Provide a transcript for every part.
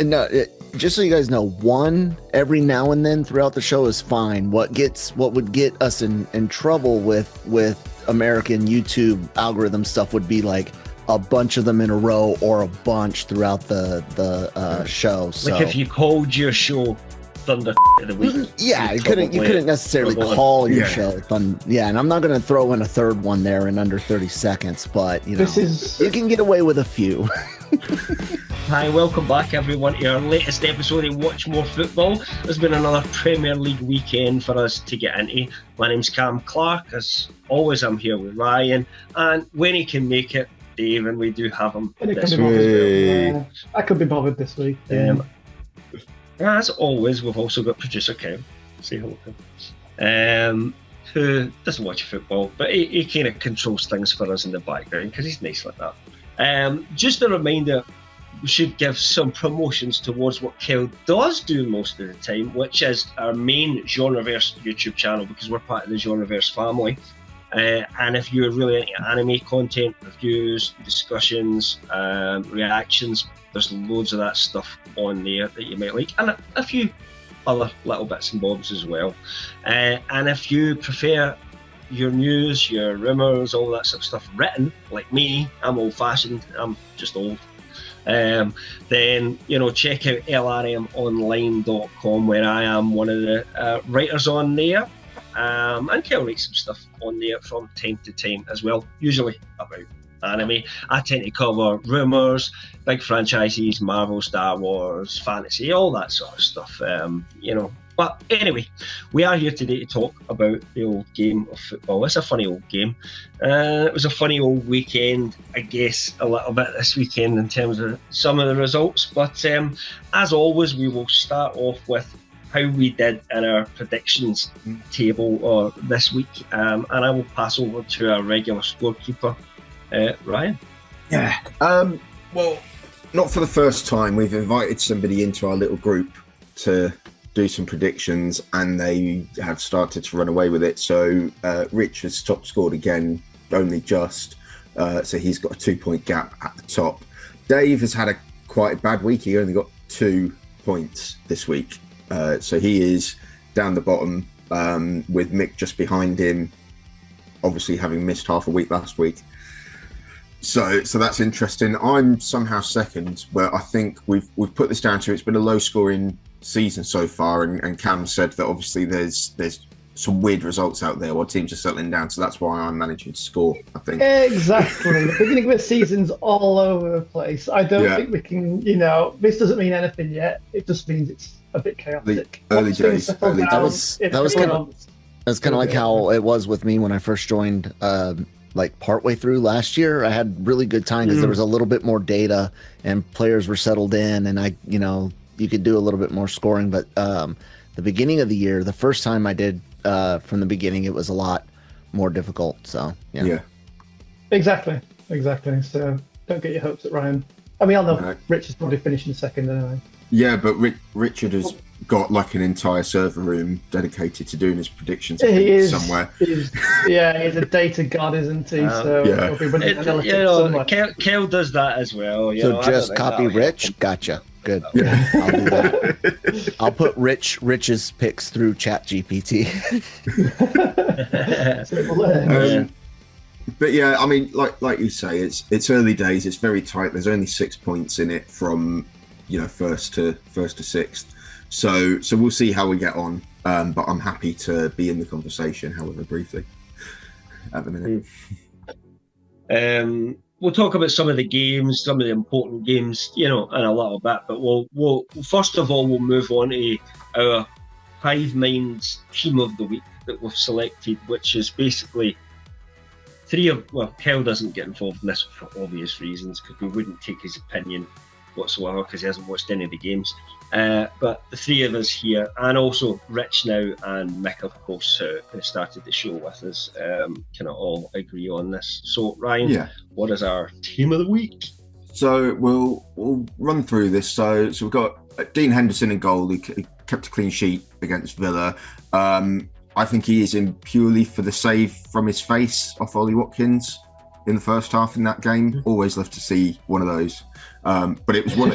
No, just so you guys know, one every now and then throughout the show is fine. What would get us in trouble with American YouTube algorithm stuff would be like a bunch of them in a row or a bunch throughout the show. So like if you called your show Thunder of the Week. Yeah, you couldn't necessarily call your show Thunder. Yeah, and I'm not going to throw in a third one there in under 30 seconds, but you can get away with a few. Hi, welcome back everyone to our latest episode of Watch More Football. There's been another Premier League weekend for us to get into. My name's Cam Clark. As always, I'm here with Ryan, and when he can make it, Dave, and we do have him this week. I could be bothered this week. As always, we've also got producer Ken. Say hello, Ken. Who doesn't watch football, but he kind of controls things for us in the background because he's nice like that. Just a reminder, we should give some promotions towards what Kel does do most of the time, which is our main Genreverse YouTube channel, because we're part of the Genreverse family. And if you're really into anime content, reviews, discussions, reactions, there's loads of that stuff on there that you might like, and a few other little bits and bobs as well. And if you prefer your news, your rumours, all that sort of stuff written, like me, I'm old-fashioned, I'm just old, then check out lrmonline.com, where I am one of the writers on there. And Kel writes some stuff on there from time to time as well, usually about anime. I tend to cover rumours, big franchises, Marvel, Star Wars, fantasy, all that sort of stuff, But anyway, we are here today to talk about the old game of football. It's a funny old game. It was a funny old weekend, I guess, a little bit this weekend in terms of some of the results. But as always, we will start off with how we did in our predictions table this week, and I will pass over to our regular scorekeeper, Ryan. Yeah, well, not for the first time, we've invited somebody into our little group to do some predictions, and they have started to run away with it. So Rich has top scored again, only just, so he's got a 2-point gap at the top. Dave has had quite a bad week. He only got 2 points this week. So he is down the bottom, with Mick just behind him, obviously having missed half a week last week. So that's interesting. I'm somehow second, where I think we've put this down to it's been a low scoring season so far, and Cam said that obviously there's some weird results out there while teams are settling down, so that's why I'm managing to score, I think. Exactly. The beginning of the season's all over the place. I don't think we can, this doesn't mean anything yet. It just means it's a bit chaotic. Early days. That was kind of like how it was with me when I first joined, like partway through last year. I had really good time because there was a little bit more data and players were settled in, and you could do a little bit more scoring. But the beginning of the year, the first time I did from the beginning, it was a lot more difficult. So yeah. Exactly. So don't get your hopes up, Ryan. I mean, I know Rich is probably finishing second anyway. Yeah, but Richard has got like an entire server room dedicated to doing his predictions. He is somewhere. He's a data god, isn't he? Kel does that as well. So just copy Rich. Gotcha. Good. Yeah. I'll do that. I'll put Rich's picks through ChatGPT. But yeah, I mean, like you say, it's early days. It's very tight. There's only 6 points in it from first to sixth. So we'll see how we get on. But I'm happy to be in the conversation, however briefly, at the minute. We'll talk about some of the games, some of the important games, in a little bit. But we'll first of all, we'll move on to our Hive Minds team of the week that we've selected, which is basically Kel doesn't get involved in this for obvious reasons, because we wouldn't take his opinion whatsoever, because he hasn't watched any of the games. But the three of us here, and also Rich now and Mick, of course, who started the show with us, can all agree on this. So Ryan, what is our team of the week? So we'll run through this. So we've got Dean Henderson in goal. He kept a clean sheet against Villa. I think he is in purely for the save from his face off Ollie Watkins in the first half in that game. Always love to see one of those. But it was one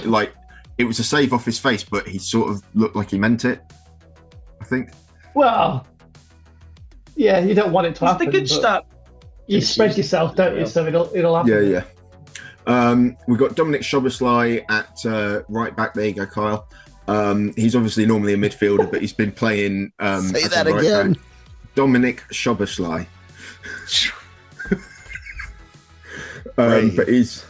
it was a save off his face, but he sort of looked like he meant it, I think. Well, yeah, you don't want it to happen. The good start. You spread yourself, don't you? So it'll happen. Yeah. We've got Dominic Szoboszlai at right back. There you go, Kyle. He's obviously normally a midfielder, but he's been playing. Say that again. Back. Dominic Szoboszlai. But he's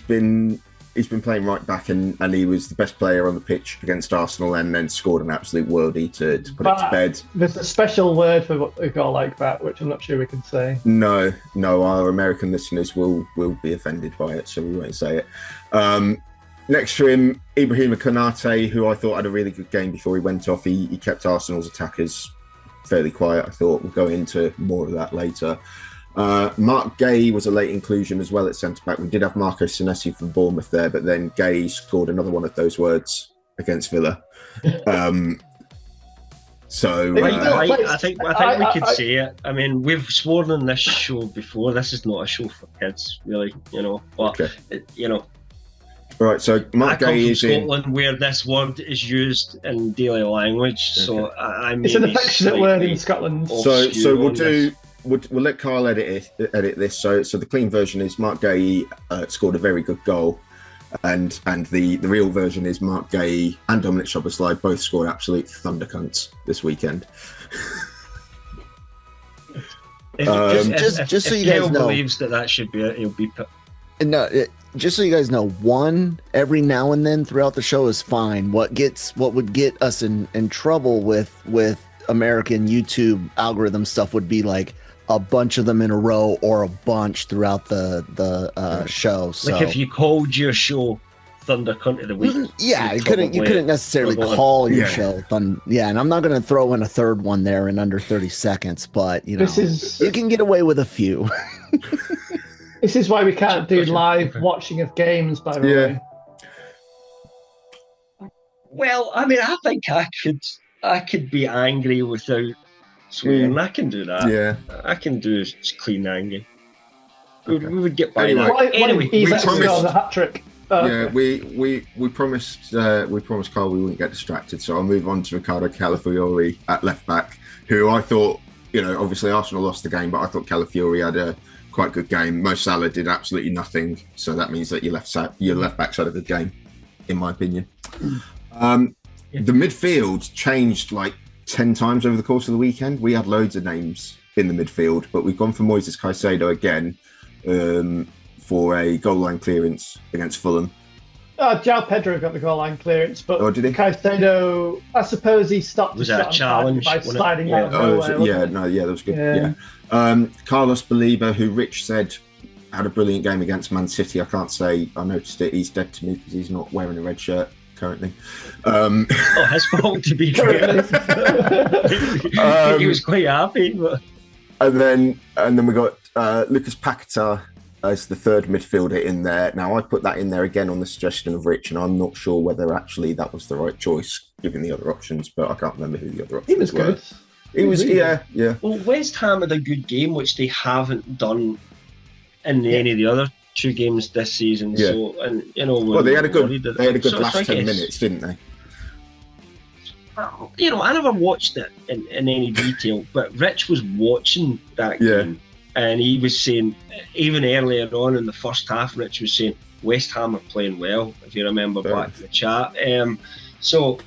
been playing right back, and he was the best player on the pitch against Arsenal, and then scored an absolute worldie to put it to bed. There's a special word for a goal like that, which I'm not sure we can say. No, our American listeners will be offended by it, so we won't say it. Next to him, Ibrahima Konate, who I thought had a really good game before he went off. He kept Arsenal's attackers fairly quiet, I thought. We'll go into more of that later. Mark Gay was a late inclusion as well at centre-back. We did have Marco Senesi from Bournemouth there, but then Gay scored another one of those words against Villa. I think we could say it. I mean, we've sworn on this show before. This is not a show for kids, really. But okay. Right, so Mark Gay is Scotland, where this word is used in daily language. Okay. So it's an affectionate word in Scotland. So we'll let Kyle edit this. So the clean version is Mark Gay scored a very good goal, and the real version is Mark Gay and Dominic Szoboszlai both scored absolute thunder cunts this weekend. Just so you guys know, believes that should be it, he'll be. No, just so you guys know, one every now and then throughout the show is fine. What would get us in trouble with American YouTube algorithm stuff would be like a bunch of them in a row or a bunch throughout the show. So, like if you called your show Thunder Cunt of the Week. Yeah, you couldn't necessarily call your show Thunder. Yeah, and I'm not going to throw in a third one there in under 30 seconds, but you can get away with a few. This is why we can't do live watching of games, by the way. Well, I mean, I think I could be angry without swearing. I can do that. Yeah. I can do clean angry. Okay. We would get by anyway, we promised the hat trick. We promised Carl we wouldn't get distracted, so I'll move on to Riccardo Calafiori at left back, who I thought, obviously Arsenal lost the game, but I thought Calafiori had a quite good game. Mo Salah did absolutely nothing, so that means that your left back's had a good game, in my opinion. The midfield changed like 10 times over the course of the weekend. We had loads of names in the midfield, but we've gone for Moises Caicedo again for a goal line clearance against Fulham. João Pedro got the goal line clearance, but did he? Caicedo, I suppose he stopped was that a challenge by sliding out of nowhere. That was good. Yeah. Carlos Baliba, who Rich said had a brilliant game against Man City. I can't say I noticed it. He's dead to me because he's not wearing a red shirt currently. His fault, to be fair. He was quite happy. But... And then we got Lucas Paquetá as the third midfielder in there. Now, I put that in there again on the suggestion of Rich, and I'm not sure whether actually that was the right choice, given the other options, but I can't remember who the other options were. He was good. He was, yeah. Well, West Ham had a good game, which they haven't done in any of the other two games this season. Yeah. So, and they had a good last 10 minutes, didn't they? I never watched it in any detail, but Rich was watching that game. And he was saying, even earlier on in the first half, Rich was saying, West Ham are playing well, if you remember back in the chat. So,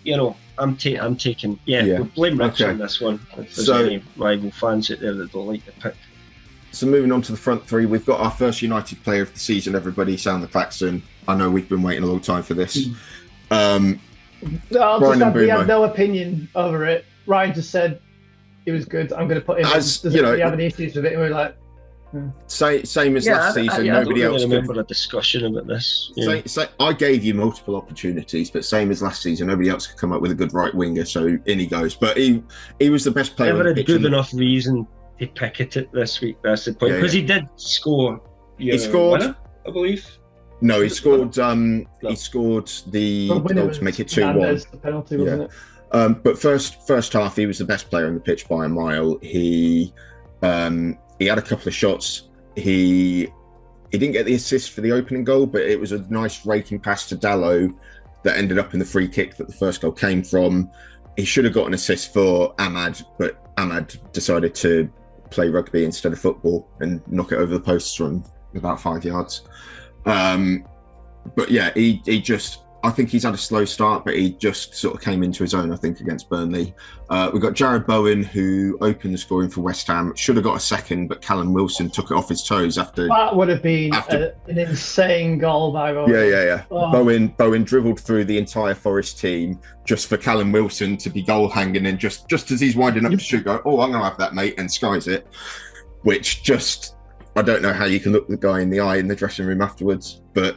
I'm taking, we'll blame Rich on this one. If there's any rival fans out there that don't like the pick. So moving on to the front three, we've got our first United player of the season, everybody, Sam the Paxton. I know we've been waiting a long time for this. We had no opinion over it. Ryan just said, it was good. I'm going to put him. Does anybody have any issues with it? And we're like, same as last season. Nobody else remember a discussion about this. I gave you multiple opportunities, but same as last season, nobody else could come up with a good right winger. So in he goes. But he was the best player. Never a good enough reason to pick it this week. That's the point, because he did score. He scored, winner, I believe. No, he scored. He scored the goal to make it 2-1. The penalty, wasn't it? But first half, he was the best player on the pitch by a mile. He had a couple of shots. He didn't get the assist for the opening goal, but it was a nice raking pass to Dalot, that ended up in the free kick that the first goal came from. He should have got an assist for Ahmad, but Ahmad decided to play rugby instead of football and knock it over the posts from about 5 yards. But yeah, he just, I think he's had a slow start, but he just sort of came into his own, I think, against Burnley. We've got Jared Bowen, who opened the scoring for West Ham. Should have got a second, but Callum Wilson took it off his toes after. That would have been an insane goal by Bowen. Yeah. Oh. Bowen dribbled through the entire Forest team just for Callum Wilson to be goal hanging, and just as he's winding up to shoot, go, oh, I'm going to have that, mate, and skies it. Which just, I don't know how you can look the guy in the eye in the dressing room afterwards, but.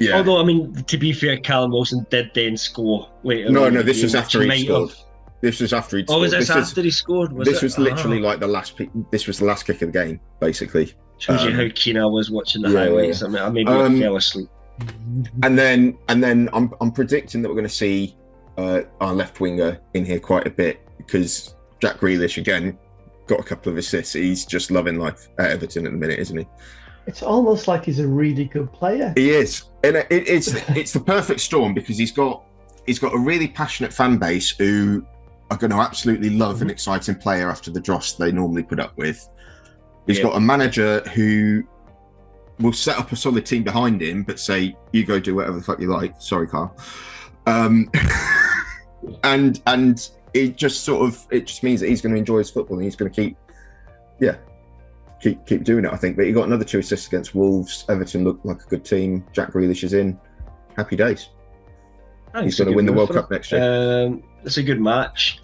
Yeah. Although, I mean, to be fair, Callum Wilson did then score later. No, this was after he scored. This was after he'd scored. Oh, was this after he scored? This was literally like the last kick of the game, basically. Shows you how keen I was watching the highlights. Yeah. I mean, I maybe fell asleep. And then I'm predicting that we're going to see our left winger in here quite a bit, because Jack Grealish, again, got a couple of assists. He's just loving life at Everton at the minute, isn't he? It's almost like he's a really good player. He is, and it's the perfect storm, because he's got a really passionate fan base who are going to absolutely love an exciting player after the dross they normally put up with. He's got a manager who will set up a solid team behind him, but say, you go do whatever the fuck you like. Sorry, Carl. And it just means that he's going to enjoy his football, and he's going to keep doing it, I think. But he got another 2 assists against Wolves. Everton looked like a good team. Jack Grealish is in. Happy days. He's going to win the World Cup next year. It's a good match.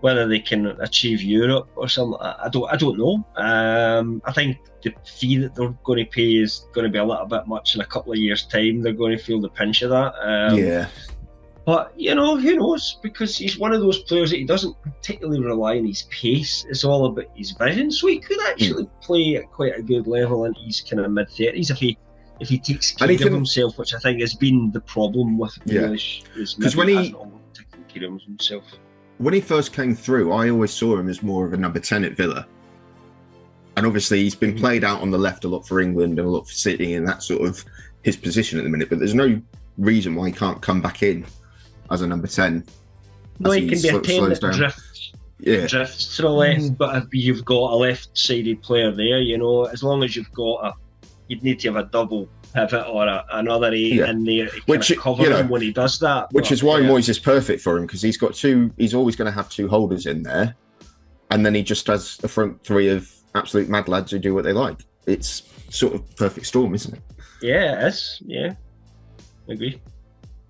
Whether they can achieve Europe or something, I don't know. I think the fee that they're going to pay is going to be a little bit much. In a couple of years' time, they're going to feel the pinch of that. But, who knows? Because he's one of those players that he doesn't particularly rely on his pace. It's all about his vision. So he could actually play at quite a good level in his kind of mid-30s if he takes care of himself, which I think has been the problem with Grealish. Because when he hasn't always taken care of himself. When he first came through, I always saw him as more of a number 10 at Villa. And obviously he's been played out on the left a lot for England and a lot for City, and that's sort of his position at the minute. But there's no reason why he can't come back in as a number 10. No, he can be a 10 that drifts to the left, but if you've got a left-sided player there, as long as you've got you'd need to have a double pivot or another 8 in there to cover him when he does that. Which is why Moyes is perfect for him, because he's always going to have 2 holders in there, and then he just has a front 3 of absolute mad lads who do what they like. It's sort of perfect storm, isn't it? Yeah, it is. Yeah, I agree.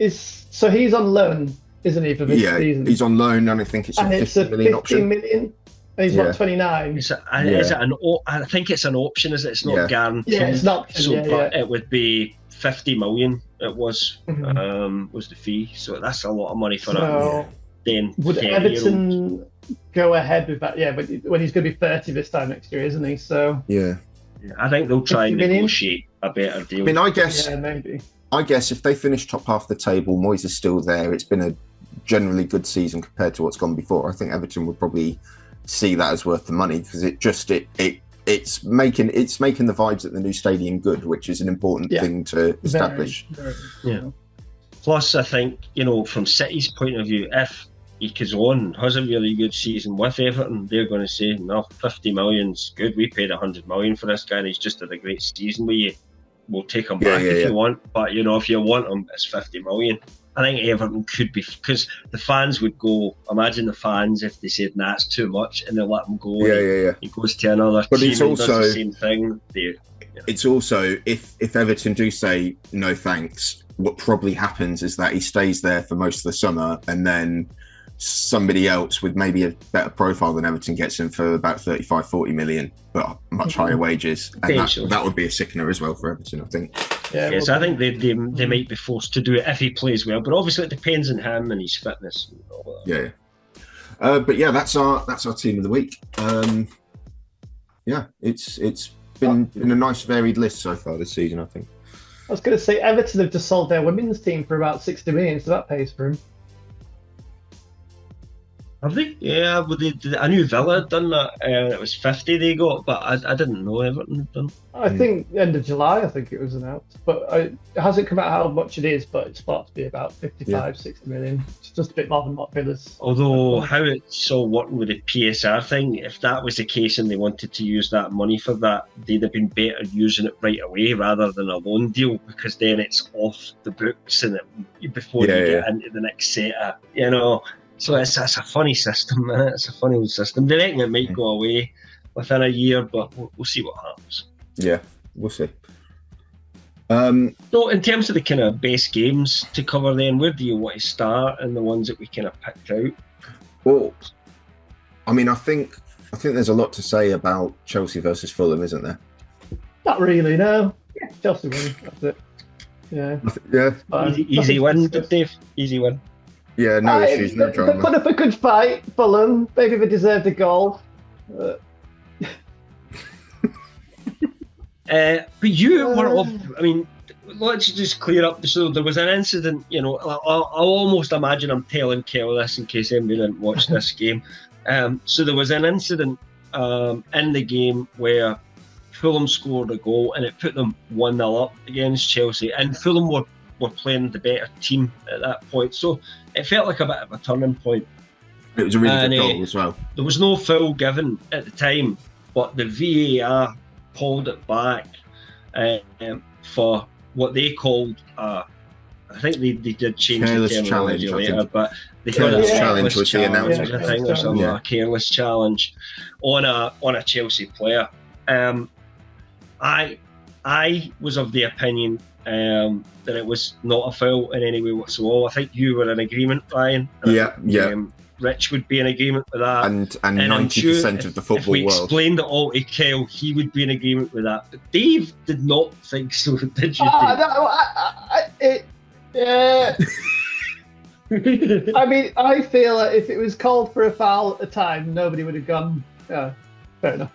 So he's on loan, isn't he, for this season? He's on loan, and I think it's a 50 million option. Million? And he's what, 29? Is it I think it's an option, is it? It's not guaranteed. Yeah, it's not. But it would be 50 million. It was the fee. So that's a lot of money for that. Then would Everton go ahead with that? Yeah, but when he's going to be 30 this time next year, isn't he? So I think they'll try and negotiate a better deal. I mean, I guess maybe. I guess if they finish top half of the table, Moyes is still there. It's been a generally good season compared to what's gone before. I think Everton would probably see that as worth the money, because it's making the vibes at the new stadium good, which is an important thing to establish. Very. Plus, I think, from City's point of view, if he goes on, has a really good season with Everton, they're going to say, no, 50 million's good. We paid 100 million for this guy, and he's just had a great season with you. We'll take him back if you want, but if you want him, it's 50 million. I think Everton could be, because the fans would go. Imagine the fans if they said, "Nah, it's too much," and they let him go. He goes to another team and does the same thing. It's also if Everton do say no thanks, what probably happens is that he stays there for most of the summer, and then somebody else with maybe a better profile than Everton gets him for about 35-40 million, but much higher wages, and that would be a sickener as well for Everton, I think. So I think they might be forced to do it if he plays well, but obviously it depends on him and his fitness and all that. That's our team of the week. It's been a nice varied list so far this season, I think. I was going to say Everton have just sold their women's team for about 60 million, so that pays for him. Have they? Yeah, well, I knew Villa had done that. It was 50 they got, but I didn't know Everton had done. I think end of July, I think it was announced. But it hasn't come out how much it is, but it's thought to be about 55, 60 million. It's just a bit more than what Villa's. Although, how it's all working with the PSR thing, if that was the case and they wanted to use that money for that, they'd have been better using it right away rather than a loan deal, because then it's off the books and before you get into the next set of, So it's a funny system, man. It's a funny old system. They reckon it might go away within a year, but we'll see what happens. Yeah, we'll see. So in terms of the kind of best games to cover then, where do you want to start and the ones that we kind of picked out? Well, I mean, I think there's a lot to say about Chelsea versus Fulham, isn't there? Not really, no. Chelsea win, that's it. Yeah. Yeah. Easy win, Dave. Easy win. Yeah, no issues, no drama. They put up a good fight, Fulham. Maybe they deserved a goal. But you were up. I mean, let's just clear up. So there was an incident. I'll almost imagine I'm telling Kel this in case anybody didn't watch this game. So there was an incident in the game where Fulham scored a goal and it put them 1-0 up against Chelsea, and Fulham were playing the better team at that point. So it felt like a bit of a turning point. It was a really good goal as well. There was no foul given at the time, but the VAR pulled it back for what they called, I think they did change careless the terminology challenge, later, but they careless challenge was the announcement, I think, or something, a careless challenge on a Chelsea player. I was of the opinion that it was not a foul in any way whatsoever. I think you were in agreement, Ryan. Rich would be in agreement with that. And 90% of the football if we world. Explained it all to Kel, he would be in agreement with that. But Dave did not think so, did you? I mean, I feel like if it was called for a foul at the time, nobody would have gone, fair enough.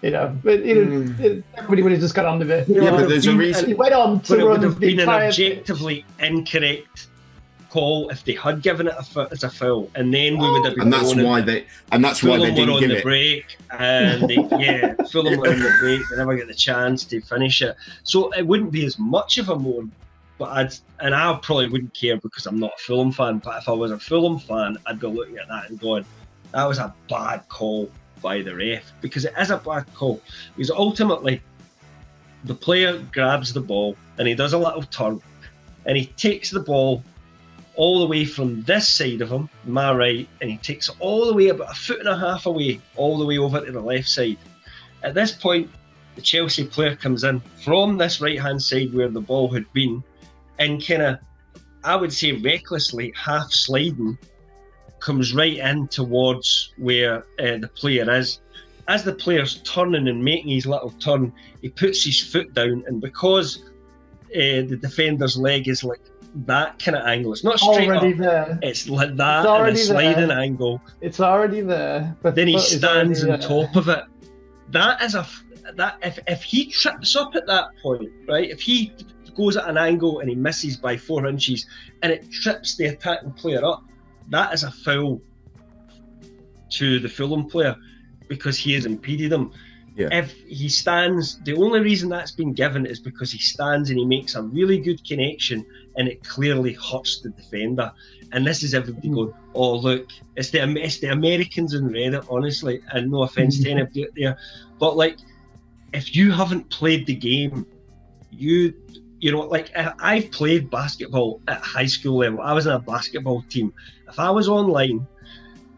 But everybody would have just got on with it. But there's a reason. He went on to but it run would have the been an entire objectively incorrect call if they had given it as a foul, and then we would have been. And that's why they didn't give it. Break, and Fulham were on the break. They never get the chance to finish it, so it wouldn't be as much of a moan. But I probably wouldn't care because I'm not a Fulham fan. But if I was a Fulham fan, I'd be looking at that and going, "That was a bad call by the ref," because it is a bad call. Because ultimately, the player grabs the ball and he does a little turn, and he takes the ball all the way from this side of him, my right, and he takes it all the way about 1.5 feet away, all the way over to the left side. At this point, the Chelsea player comes in from this right-hand side where the ball had been, and kind of, I would say recklessly, half sliding, comes right in towards where the player is. As the player's turning and making his little turn, he puts his foot down, and because the defender's leg is like that kind of angle, it's not straight already up, there. it's like that and a sliding angle. It's already there. But then he stands on top of it. That is if he trips up at that point, right? If he goes at an angle and he misses by 4 inches and it trips the attacking player up, that is a foul to the Fulham player because he has impeded him. Yeah. If he stands, the only reason that's been given is because he stands and he makes a really good connection and it clearly hurts the defender. And this is everybody going, oh, look, it's the Americans in Reddit, honestly, and no offence to anybody out there. But, like, if you haven't played the game, you know, like, I've played basketball at high school level. I was in a basketball team. If I was online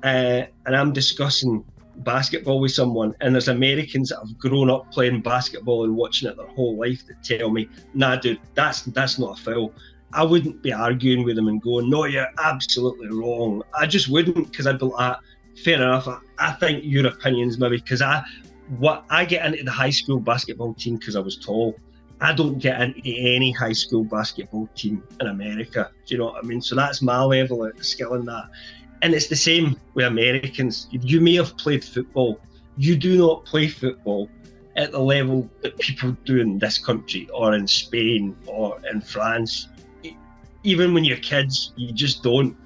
and I'm discussing basketball with someone and there's Americans that have grown up playing basketball and watching it their whole life that tell me, nah dude, that's not a foul, I wouldn't be arguing with them and going, no, you're absolutely wrong. I just wouldn't, because I'd be like, fair enough, I think your opinions maybe, because I get into the high school basketball team because I was tall. I don't get into any high school basketball team in America, do you know what I mean? So that's my level of skill in that. And it's the same with Americans. You may have played football. You do not play football at the level that people do in this country or in Spain or in France. Even when you're kids, you just don't.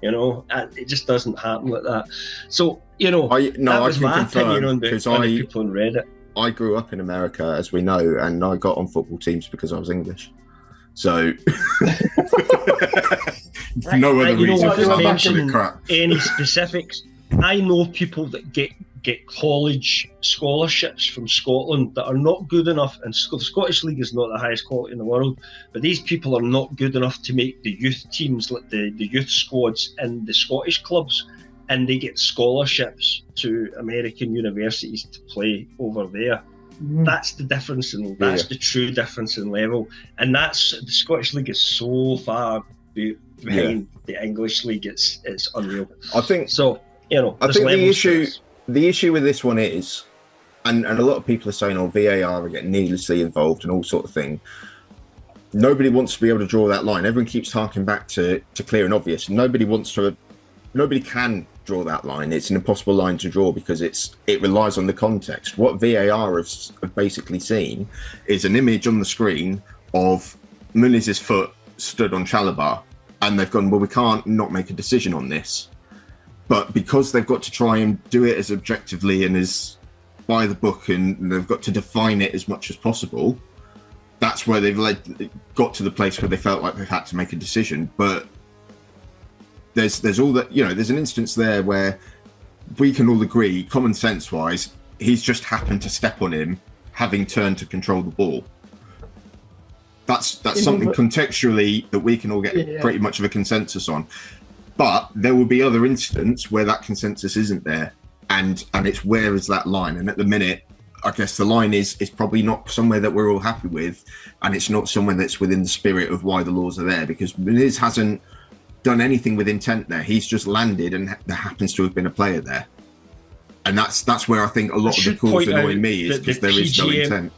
It just doesn't happen like that. So, that was my opinion on the people on Reddit. I grew up in America, as we know, and I got on football teams because I was English. So, no other reason for that absolute crap. Any specifics? I know people that get college scholarships from Scotland that are not good enough, and the Scottish League is not the highest quality in the world, but these people are not good enough to make the youth teams, like the youth squads in the Scottish clubs, and they get scholarships to American universities to play over there. That's the difference, and that's the true difference in level. And the Scottish League is so far behind the English League. It's unreal. I think so. I think the issue with this one is, and a lot of people are saying, VAR are getting needlessly involved and all sort of thing. Nobody wants to be able to draw that line. Everyone keeps harking back to clear and obvious. Nobody can draw that line. It's an impossible line to draw because it relies on the context. What VAR have basically seen is an image on the screen of Muniz's foot stood on Chalobah, and they've gone, well, we can't not make a decision on this. But because they've got to try and do it as objectively and as by the book, and they've got to define it as much as possible, that's where they've got to the place where they felt like they've had to make a decision. But there's all that, there's an instance there where we can all agree, common sense wise, he's just happened to step on him having turned to control the ball. That's something contextually that we can all get pretty much of a consensus on. But there will be other instances where that consensus isn't there, and it's where is that line? And at the minute, I guess the line is probably not somewhere that we're all happy with, and it's not somewhere that's within the spirit of why the laws are there, because Muniz hasn't done anything with intent there. He's just landed, and there happens to have been a player there, and that's where I think a lot of the calls annoy me is because there is no intent.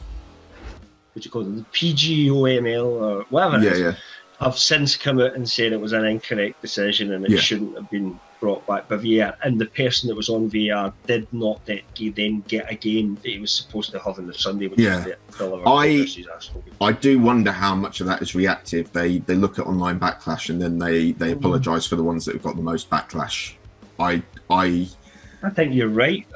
What you call it, the PGOML or whatever it is. Have since come out and said it was an incorrect decision and it shouldn't have been brought back by VAR. And the person that was on VAR did not then get a game that he was supposed to have on the Sunday, which is the I do wonder how much of that is reactive. They look at online backlash and then they apologise for the ones that have got the most backlash. I think you're right.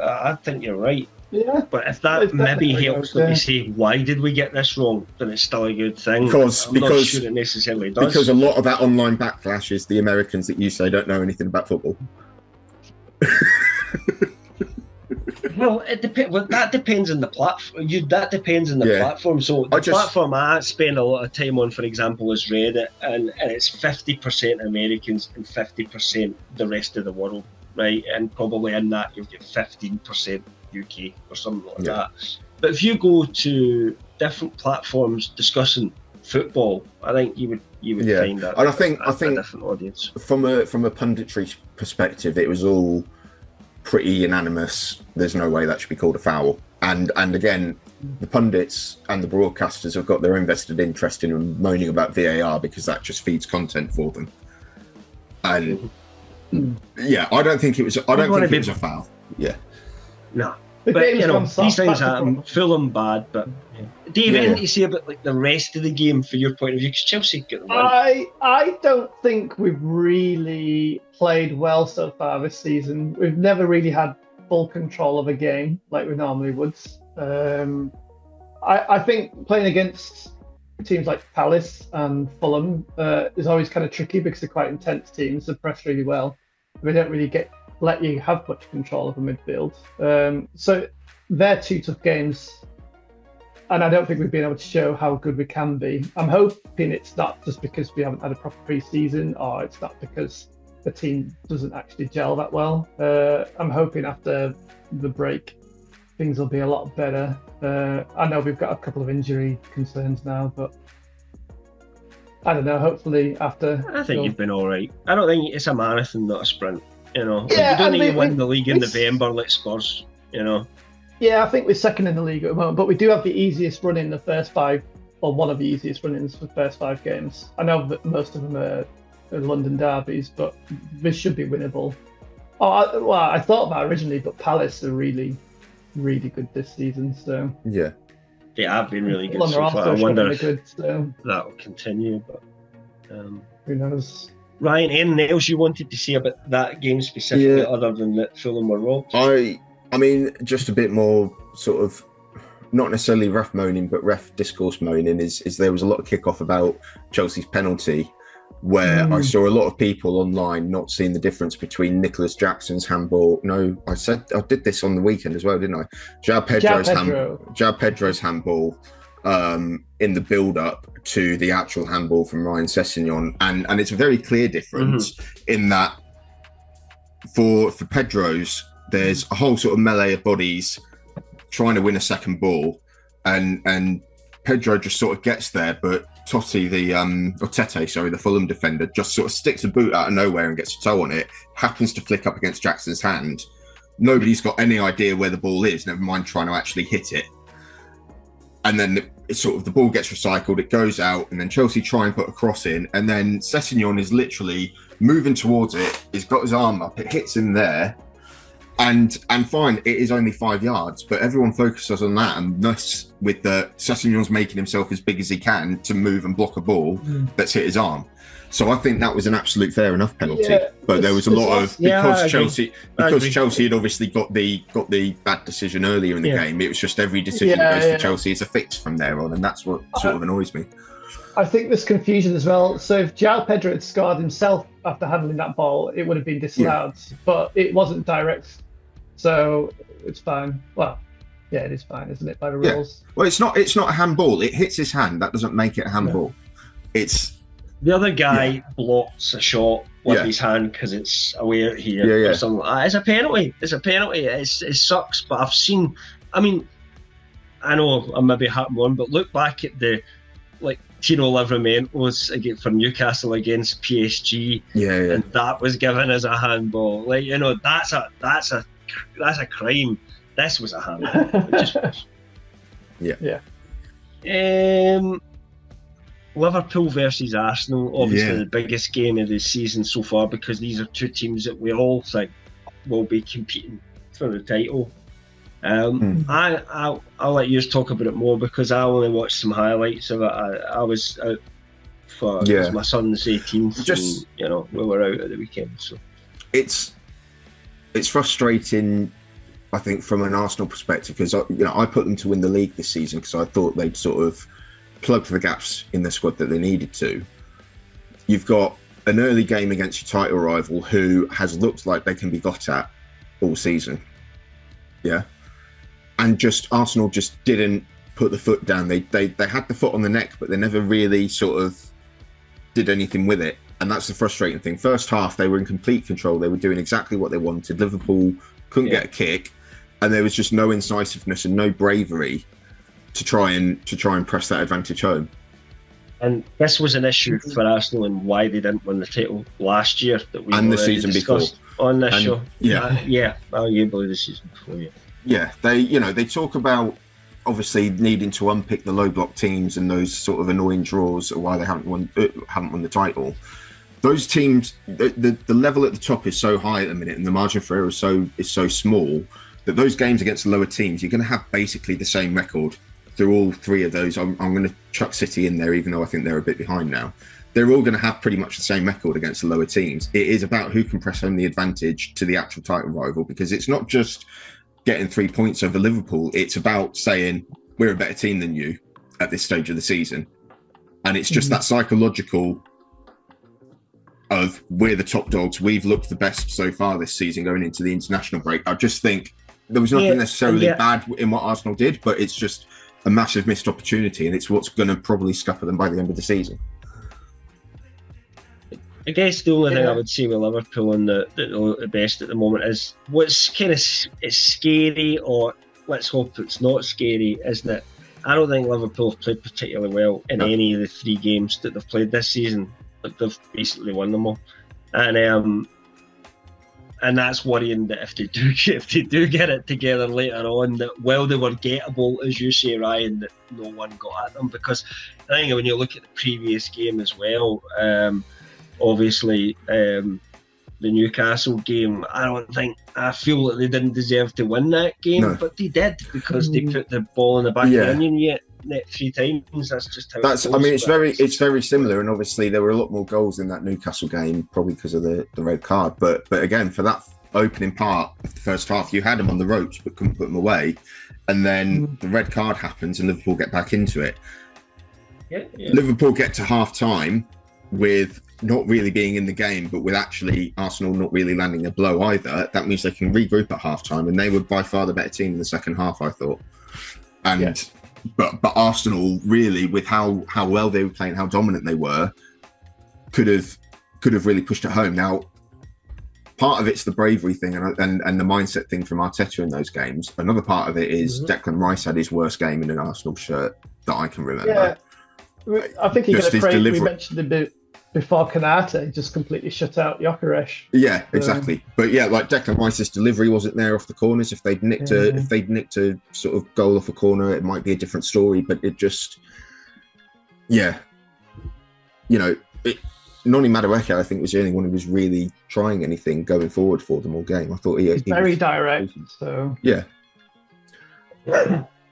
Yeah, but if that maybe helps them to say, why did we get this wrong, then it's still a good thing. Because not sure it necessarily does. Because a lot of that online backlash is the Americans that you say don't know anything about football. Well, that depends on the platform. That depends on the platform. So the platform I spend a lot of time on, for example, is Reddit, and it's 50% Americans and 50% the rest of the world, right? And probably in that you'll get 15% UK or something like that. But if you go to different platforms discussing football, I think you would find that. And I think a different audience. From a punditry perspective, it was all pretty unanimous. There's no way that should be called a foul. And again, the pundits and the broadcasters have got their own vested interest in moaning about VAR because that just feeds content for them. And I don't think it was. I don't think it was a foul. Yeah. No, but these things happen. Fulham bad, but do you have anything to say about the rest of the game from your point of view? Because Chelsea get the win. I don't think we've really played well so far this season. We've never really had full control of a game like we normally would. I think playing against teams like Palace and Fulham is always kind of tricky because they're quite intense teams. They press really well. They don't really let you have much control of the midfield. So they're two tough games, and I don't think we've been able to show how good we can be. I'm hoping it's not just because we haven't had a proper pre-season, or it's not because the team doesn't actually gel that well. I'm hoping after the break things will be a lot better. I know we've got a couple of injury concerns now, but I don't know. Hopefully after... I think you've been all right. I don't think it's a marathon, not a sprint. You don't need to win the league in November like Spurs, Yeah, I think we're second in the league at the moment, but we do have the easiest run in the first five, or one of the easiest run-ins for the first 5 games. I know that most of them are London derbies, but this should be winnable. I thought about it originally, but Palace are really, really good this season. So they have been really good so far. I wonder if that will continue, but who knows? Ryan, anything else you wanted to say about that game specifically, other than that Fulham were robbed? I mean, just a bit more sort of, not necessarily ref moaning, but ref discourse moaning is there was a lot of kickoff about Chelsea's penalty, where I saw a lot of people online not seeing the difference between Nicholas Jackson's handball. No, I did this on the weekend as well, didn't I? João Pedro's handball in the build-up to the actual handball from Ryan Sessegnon, and it's a very clear difference in that for Pedro's, there's a whole sort of melee of bodies trying to win a second ball, and Pedro just sort of gets there, but Tete, the Fulham defender, just sort of sticks a boot out of nowhere and gets a toe on it, happens to flick up against Jackson's hand. Nobody's got any idea where the ball is, never mind trying to actually hit it. And then it's sort of the ball gets recycled, it goes out, and then Chelsea try and put a cross in, and then Sessegnon is literally moving towards it, he's got his arm up, it hits him there, and fine, it is only 5 yards, but everyone focuses on that, and thus with the Sessegnon's making himself as big as he can to move and block a ball that's hit his arm. So I think that was an absolute fair enough penalty, but there was a lot of Chelsea had obviously got the bad decision earlier in the game. It was just every decision that goes to Chelsea is a fix from there on, and that's what sort of annoys me. I think there's confusion as well. So if João Pedro had scarred himself after handling that ball, it would have been disallowed, but it wasn't direct, so it's fine. Well, yeah, it is fine, isn't it, by the rules? Well, it's not a handball. It hits his hand. That doesn't make it a handball. It's the other guy blocks a shot with his hand because it's away out here or something like that. It's a penalty. It sucks, but I've seen. I mean, I know I'm maybe harping on, but look back at the Tino Livramento's for Newcastle against PSG, and that was given as a handball. That's a crime. This was a handball. Liverpool versus Arsenal, obviously the biggest game of the season so far, because these are two teams that we all think will be competing for the title. I'll let you talk about it more, because I only watched some highlights of it. I was out for it was my son's 18th, and, we were out at the weekend. So it's frustrating, I think, from an Arsenal perspective, because I put them to win the league this season because I thought they'd sort of plug the gaps in the squad that they needed to. You've got an early game against your title rival who has looked like they can be got at all season. And Arsenal just didn't put the foot down. They had the foot on the neck, but they never really sort of did anything with it. And that's the frustrating thing. First half, they were in complete control. They were doing exactly what they wanted. Liverpool couldn't get a kick, and there was just no incisiveness and no bravery to try and press that advantage home. And this was an issue for Arsenal and why they didn't win the title last year that we and the season before on this show. Arguably the season before. They talk about obviously needing to unpick the low block teams and those sort of annoying draws or why they haven't won the title. Those teams, the level at the top is so high at the minute, and the margin for error is so small that those games against the lower teams, you're going to have basically the same record through all three of those. I'm going to chuck City in there, even though I think they're a bit behind now. They're all going to have pretty much the same record against the lower teams. It is about who can press home the advantage to the actual title rival, because it's not just getting 3 points over Liverpool. It's about saying we're a better team than you at this stage of the season. And it's just that psychological of we're the top dogs. We've looked the best so far this season going into the international break. I just think there was nothing necessarily bad in what Arsenal did, but it's just a massive missed opportunity, and it's what's going to probably scupper them by the end of the season. I guess the only thing I would say with Liverpool and the best at the moment is what's kind of it's scary, or let's hope it's not scary, isn't it? I don't think Liverpool have played particularly well in any of the 3 games that they've played this season. They've basically won them all, and that's worrying that if they do get it together later on, that while they were gettable, as you say, Ryan, that no one got at them. Because I think when you look at the previous game as well, obviously the Newcastle game, I feel that they didn't deserve to win that game, but they did, because they put the ball in the back of the onion net 3 times. That's just how. That's. It goes, I mean, it's very similar, and obviously there were a lot more goals in that Newcastle game, probably because of the red card. But again, for that opening part of the first half, you had them on the ropes but couldn't put them away, and then the red card happens, and Liverpool get back into it. Yeah. Liverpool get to half time with not really being in the game, but with actually Arsenal not really landing a blow either. That means they can regroup at half time, and they were by far the better team in the second half, I thought. And but Arsenal really, with how well they were playing, how dominant they were, could have really pushed it home. Now, part of it's the bravery thing and the mindset thing from Arteta in those games. Another part of it is Declan Rice had his worst game in an Arsenal shirt that I can remember. Yeah, I think he got a praise. We mentioned a bit before Kanate just completely shut out Gyökeres. Yeah, exactly. But yeah, like Declan Rice's delivery wasn't there off the corners. If they'd nicked a sort of goal off a corner, it might be a different story. But it just, Noni Madueke, I think, was the only one who was really trying anything going forward for them all game. I thought he's very direct. So yeah.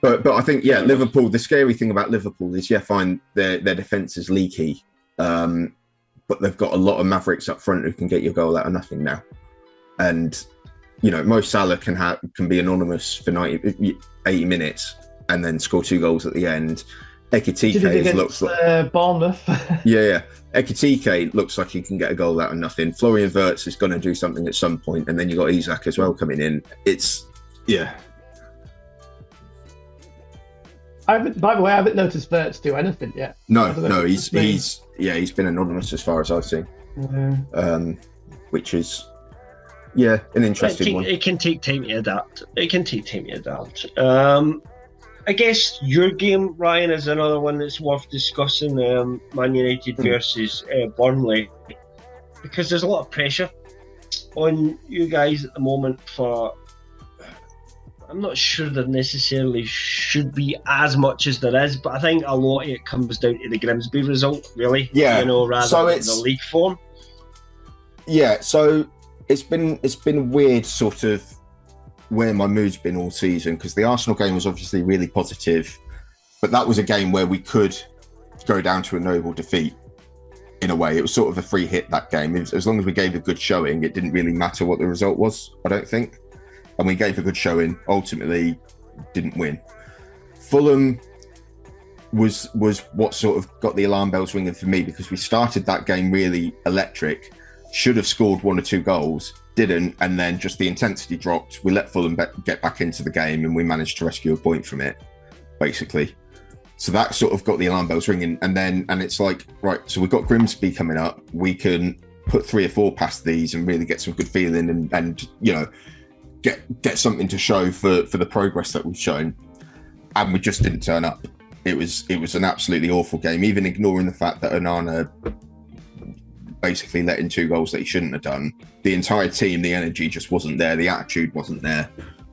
But I think Liverpool. The scary thing about Liverpool is fine, their defense is leaky, but they've got a lot of mavericks up front who can get your goal out of nothing now, and Mo Salah can be anonymous for 80 minutes and then score 2 goals at the end. Ekitike looks like Bournemouth. Ekitike looks like he can get a goal out of nothing. Florian Wirtz is going to do something at some point, and then you got Isak as well coming in. It's by the way, I haven't noticed Wirtz do anything yet. No, he's been anonymous as far as I've seen, which is an interesting one. It can take time to adapt. I guess your game, Ryan, is another one that's worth discussing. Man United versus Burnley, because there's a lot of pressure on you guys at the moment for. I'm not sure there necessarily should be as much as there is, but I think a lot of it comes down to the Grimsby result, really. Yeah. Rather than the league form. Yeah. So it's been weird, sort of, where my mood's been all season, because the Arsenal game was obviously really positive, but that was a game where we could go down to a noble defeat. In a way, it was sort of a free hit, that game. As long as we gave a good showing, it didn't really matter what the result was, I don't think. And we gave a good showing, ultimately didn't win. Fulham was what sort of got the alarm bells ringing for me, because we started that game really electric, should have scored 1 or 2 goals, didn't, and then just the intensity dropped. We let Fulham get back into the game, and we managed to rescue a point from it, basically. So that sort of got the alarm bells ringing, and it's like, right, so we've got Grimsby coming up. We can put 3 or 4 past these and really get some good feeling, and get something to show for the progress that we've shown. And we just didn't turn up. It was an absolutely awful game, even ignoring the fact that Onana basically let in 2 goals that he shouldn't have done. The entire team, the energy just wasn't there. The attitude wasn't there.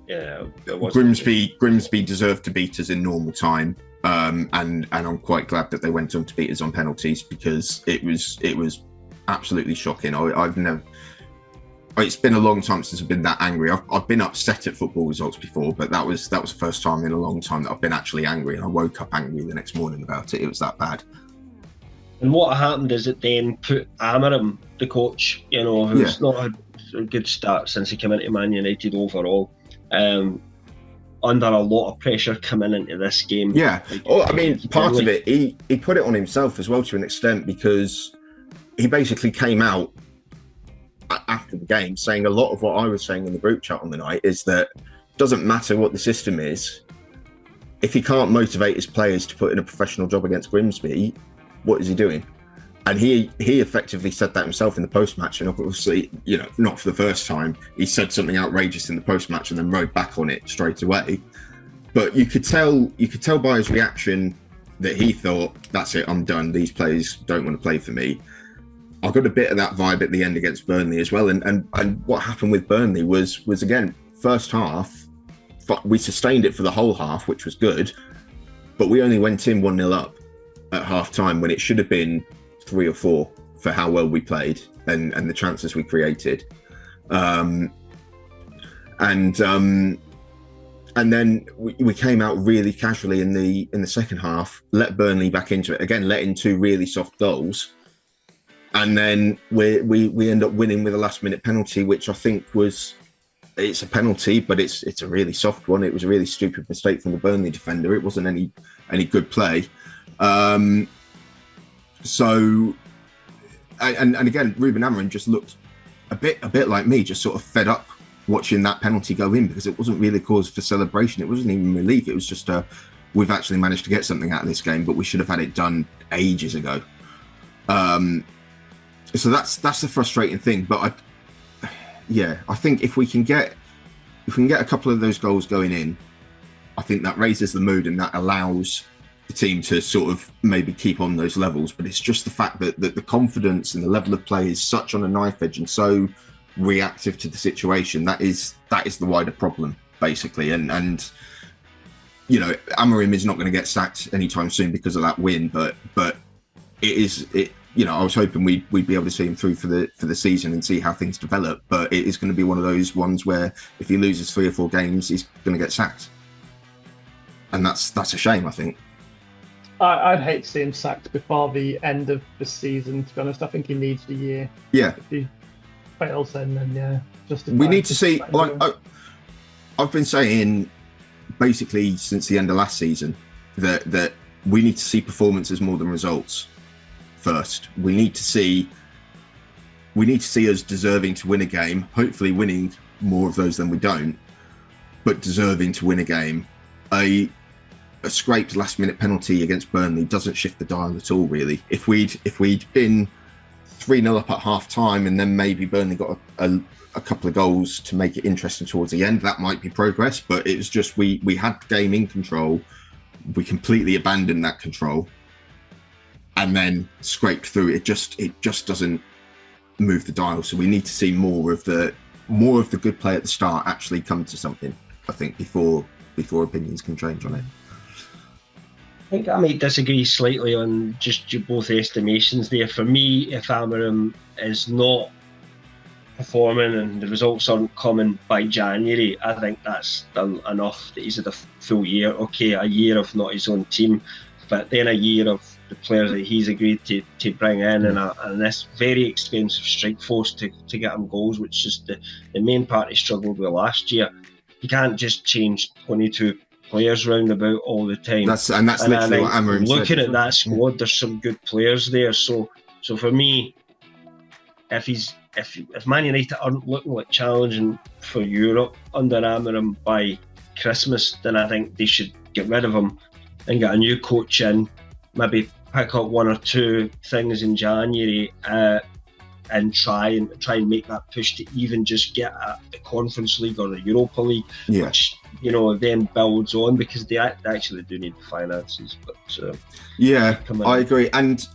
Yeah, it wasn't. Grimsby deserved to beat us in normal time. And I'm quite glad that they went on to beat us on penalties, because it was absolutely shocking. I've never. It's been a long time since I've been that angry. I've been upset at football results before, but that was the first time in a long time that I've been actually angry, and I woke up angry the next morning about it. It was that bad. And what happened is it then put Amarim, the coach, who's not had a good start since he came into Man United overall, under a lot of pressure coming into this game. Yeah. Part of it, he put it on himself as well to an extent, because he basically came out after the game saying a lot of what I was saying in the group chat on the night, is that it doesn't matter what the system is, if he can't motivate his players to put in a professional job against Grimsby, what is he doing? And he effectively said that himself in the post-match, and obviously, not for the first time. He said something outrageous in the post-match and then rode back on it straight away. But you could tell by his reaction that he thought, that's it, I'm done. These players don't want to play for me. I got a bit of that vibe at the end against Burnley as well. And what happened with Burnley was again, first half, we sustained it for the whole half, which was good, but we only went in 1-0 up at half time, when it should have been 3 or 4 for how well we played and the chances we created. And And then we came out really casually in the second half, let Burnley back into it again, let in 2 really soft goals, and then we end up winning with a last minute penalty, which I think it's a penalty, but it's a really soft one. It was a really stupid mistake from the Burnley defender. It wasn't any good play. So again, Ruben Amorim just looked a bit like me, just sort of fed up watching that penalty go in, because it wasn't really cause for celebration. It wasn't even relief. It was just we've actually managed to get something out of this game, but we should have had it done ages ago. So that's the frustrating thing. But I think if we can get a couple of those goals going in, I think that raises the mood and that allows the team to sort of maybe keep on those levels. But it's just the fact that the confidence and the level of play is such on a knife edge and so reactive to the situation. That is the wider problem, basically. And you know, Amorim is not going to get sacked anytime soon because of that win, but it you know, I was hoping we'd be able to see him through for the season and see how things develop. But it is going to be one of those ones where if he loses 3 or 4 games, he's going to get sacked, and that's a shame, I think. I'd hate to see him sacked before the end of the season, to be honest. I think he needs the year. Yeah. If he fails, then just we need to see. Like, I've been saying basically since the end of last season that we need to see performances more than results. First, we need to see us deserving to win a game, hopefully winning more of those than we don't, but deserving to win a game. A scraped last minute penalty against Burnley doesn't shift the dial at all, really. If we'd been 3-0 up at half time and then maybe Burnley got a couple of goals to make it interesting towards the end, that might be progress. But it was just we had the game in control, we completely abandoned that control, and then scraped through. It just doesn't move the dial. So we need to see more of the good play at the start actually come to something, I think, before opinions can change on it. I think I might disagree slightly on just your both estimations there. For me, if Amorim is not performing and the results aren't coming by January, I think that's done enough that he's had a full year. Okay, a year of not his own team, but then a year of the players that he's agreed to bring in and this very expensive strike force to get him goals, which is the main part he struggled with last year. You can't just change 22 players round about all the time. That's literally what Amorim said. Looking at that squad, there's some good players there. So for me, if Man United aren't looking like challenging for Europe under Amorim by Christmas, then I think they should get rid of him and get a new coach in, maybe pick up 1 or 2 things in January and try and make that push to even just get the Conference League or the Europa League, which, you know, then builds on, because they actually do need the finances. But I agree. And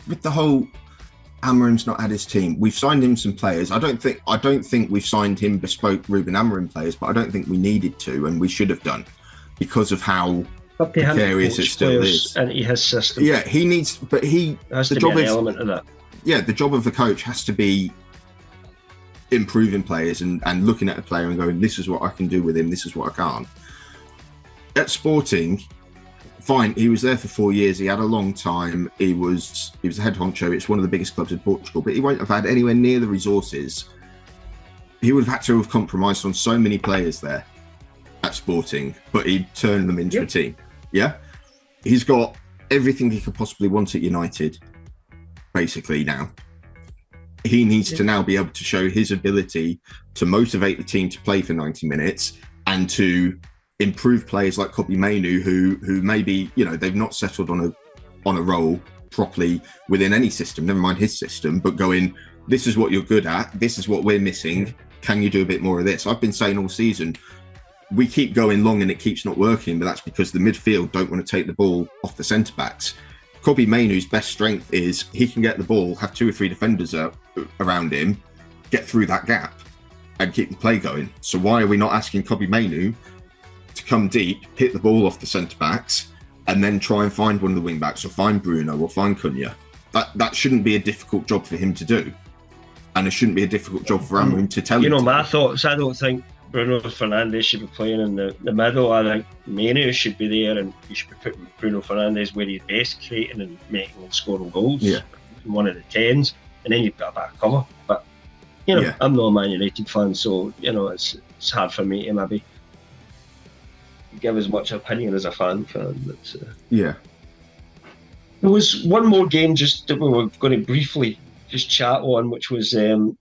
with the whole Amorim's not had his team, we've signed him some players. I don't think we've signed him bespoke Ruben Amorim players, but I don't think we needed to, and we should have done, because of how precarious it still is. And he has system. Yeah, he needs, but he has to be an element of that. Yeah, the job of the coach has to be improving players and looking at a player and going, this is what I can do with him, this is what I can't. At Sporting, fine, he was there for 4 years, he had a long time, he was the head honcho, it's one of the biggest clubs in Portugal, but he won't have had anywhere near the resources. He would have had to have compromised on so many players there at Sporting, but he turned them into a team. Yeah, he's got everything he could possibly want at United. Basically, now he needs to now be able to show his ability to motivate the team to play for 90 minutes and to improve players like Kobbie Mainoo, who maybe, you know, they've not settled on a role properly within any system, never mind his system, but going, this is what you're good at, this is what we're missing, can you do a bit more of this? I've been saying all season, we keep going long and it keeps not working, but that's because the midfield don't want to take the ball off the centre backs. Kobbie Mainoo's best strength is he can get the ball, have 2 or 3 defenders around him, get through that gap and keep the play going. So why are we not asking Kobbie Mainoo to come deep, hit the ball off the centre-backs, and then try and find one of the wing-backs, or find Bruno, or find Cunha? That shouldn't be a difficult job for him to do. And it shouldn't be a difficult job for Amorim to tell him. You know, my thoughts, I don't think Bruno Fernandes should be playing in the middle. I think Manu should be there, and you should be putting Bruno Fernandes where he's best, creating and making and scoring goals. Yeah. In one of the 10s, and then you've got a bit of cover. But I'm not a Man United fan, so it's hard for me to maybe give as much opinion as a fan. But, yeah. There was one more game just that we were going to briefly just chat on, which was the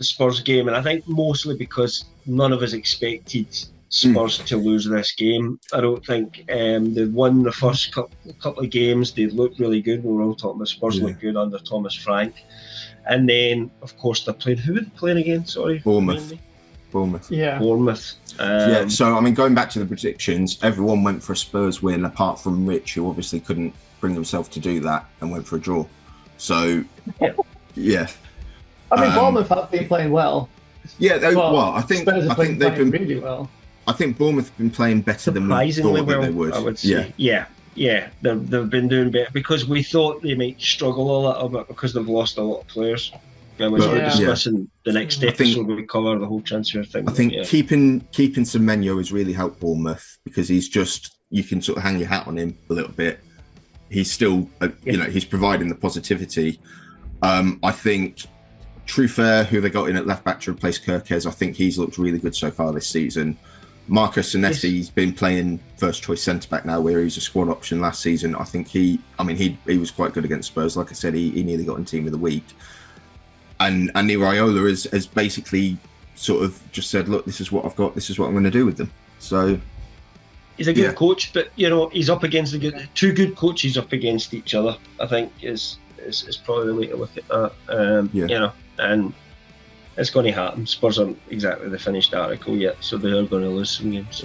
Spurs game, and I think mostly because none of us expected Spurs to lose this game. I don't think they won the first couple of games. They looked really good. We were all talking about Spurs looked good under Thomas Frank, and then of course they played. Who were they playing again? Sorry, Bournemouth. Yeah. Bournemouth. So I mean, going back to the predictions, everyone went for a Spurs win, apart from Rich, who obviously couldn't bring himself to do that and went for a draw. So yeah. I mean, Bournemouth have been playing well. Yeah, I think they've been really well. I think Bournemouth have been playing better than we thought that they would. I would say. Yeah. They've been doing better because we thought they might struggle a little bit because they've lost a lot of players. We're discussing the next episode we cover the whole transfer thing. I think keeping Semenyo has really helped Bournemouth because he's just, you can sort of hang your hat on him a little bit. He's still, he's providing the positivity. I think Truffert, who they got in at left back to replace Kirkes, I think he's looked really good so far this season. Marcus Senesi's been playing first choice centre back now, where he was a squad option last season. I think he was quite good against Spurs. Like I said, he nearly got in team of the week. And Iraola has basically sort of just said, look, this is what I've got. This is what I'm going to do with them. So he's a good coach, but he's up against two good coaches up against each other. I think is probably the way to look at that. And it's going to happen. Spurs aren't exactly the finished article yet, so they are going to lose some games.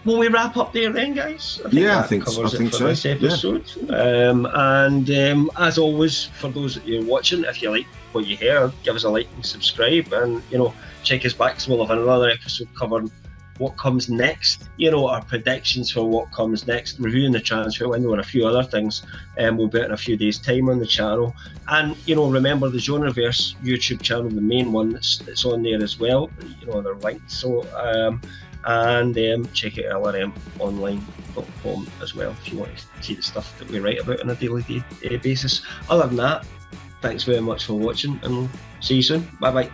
Will we wrap up there then, guys? I think so. This episode. And as always, for those that you're watching, if you like what you hear, give us a like and subscribe, and check us back, because we'll have another episode covering what comes next, our predictions for what comes next, reviewing the transfer window and a few other things. We'll be out in a few days' time on the channel. And, remember the Genreverse YouTube channel, the main one that's on there as well, they're linked. So, check out lrmonline.com as well if you want to see the stuff that we write about on a daily basis. Other than that, thanks very much for watching, and we'll see you soon. Bye-bye.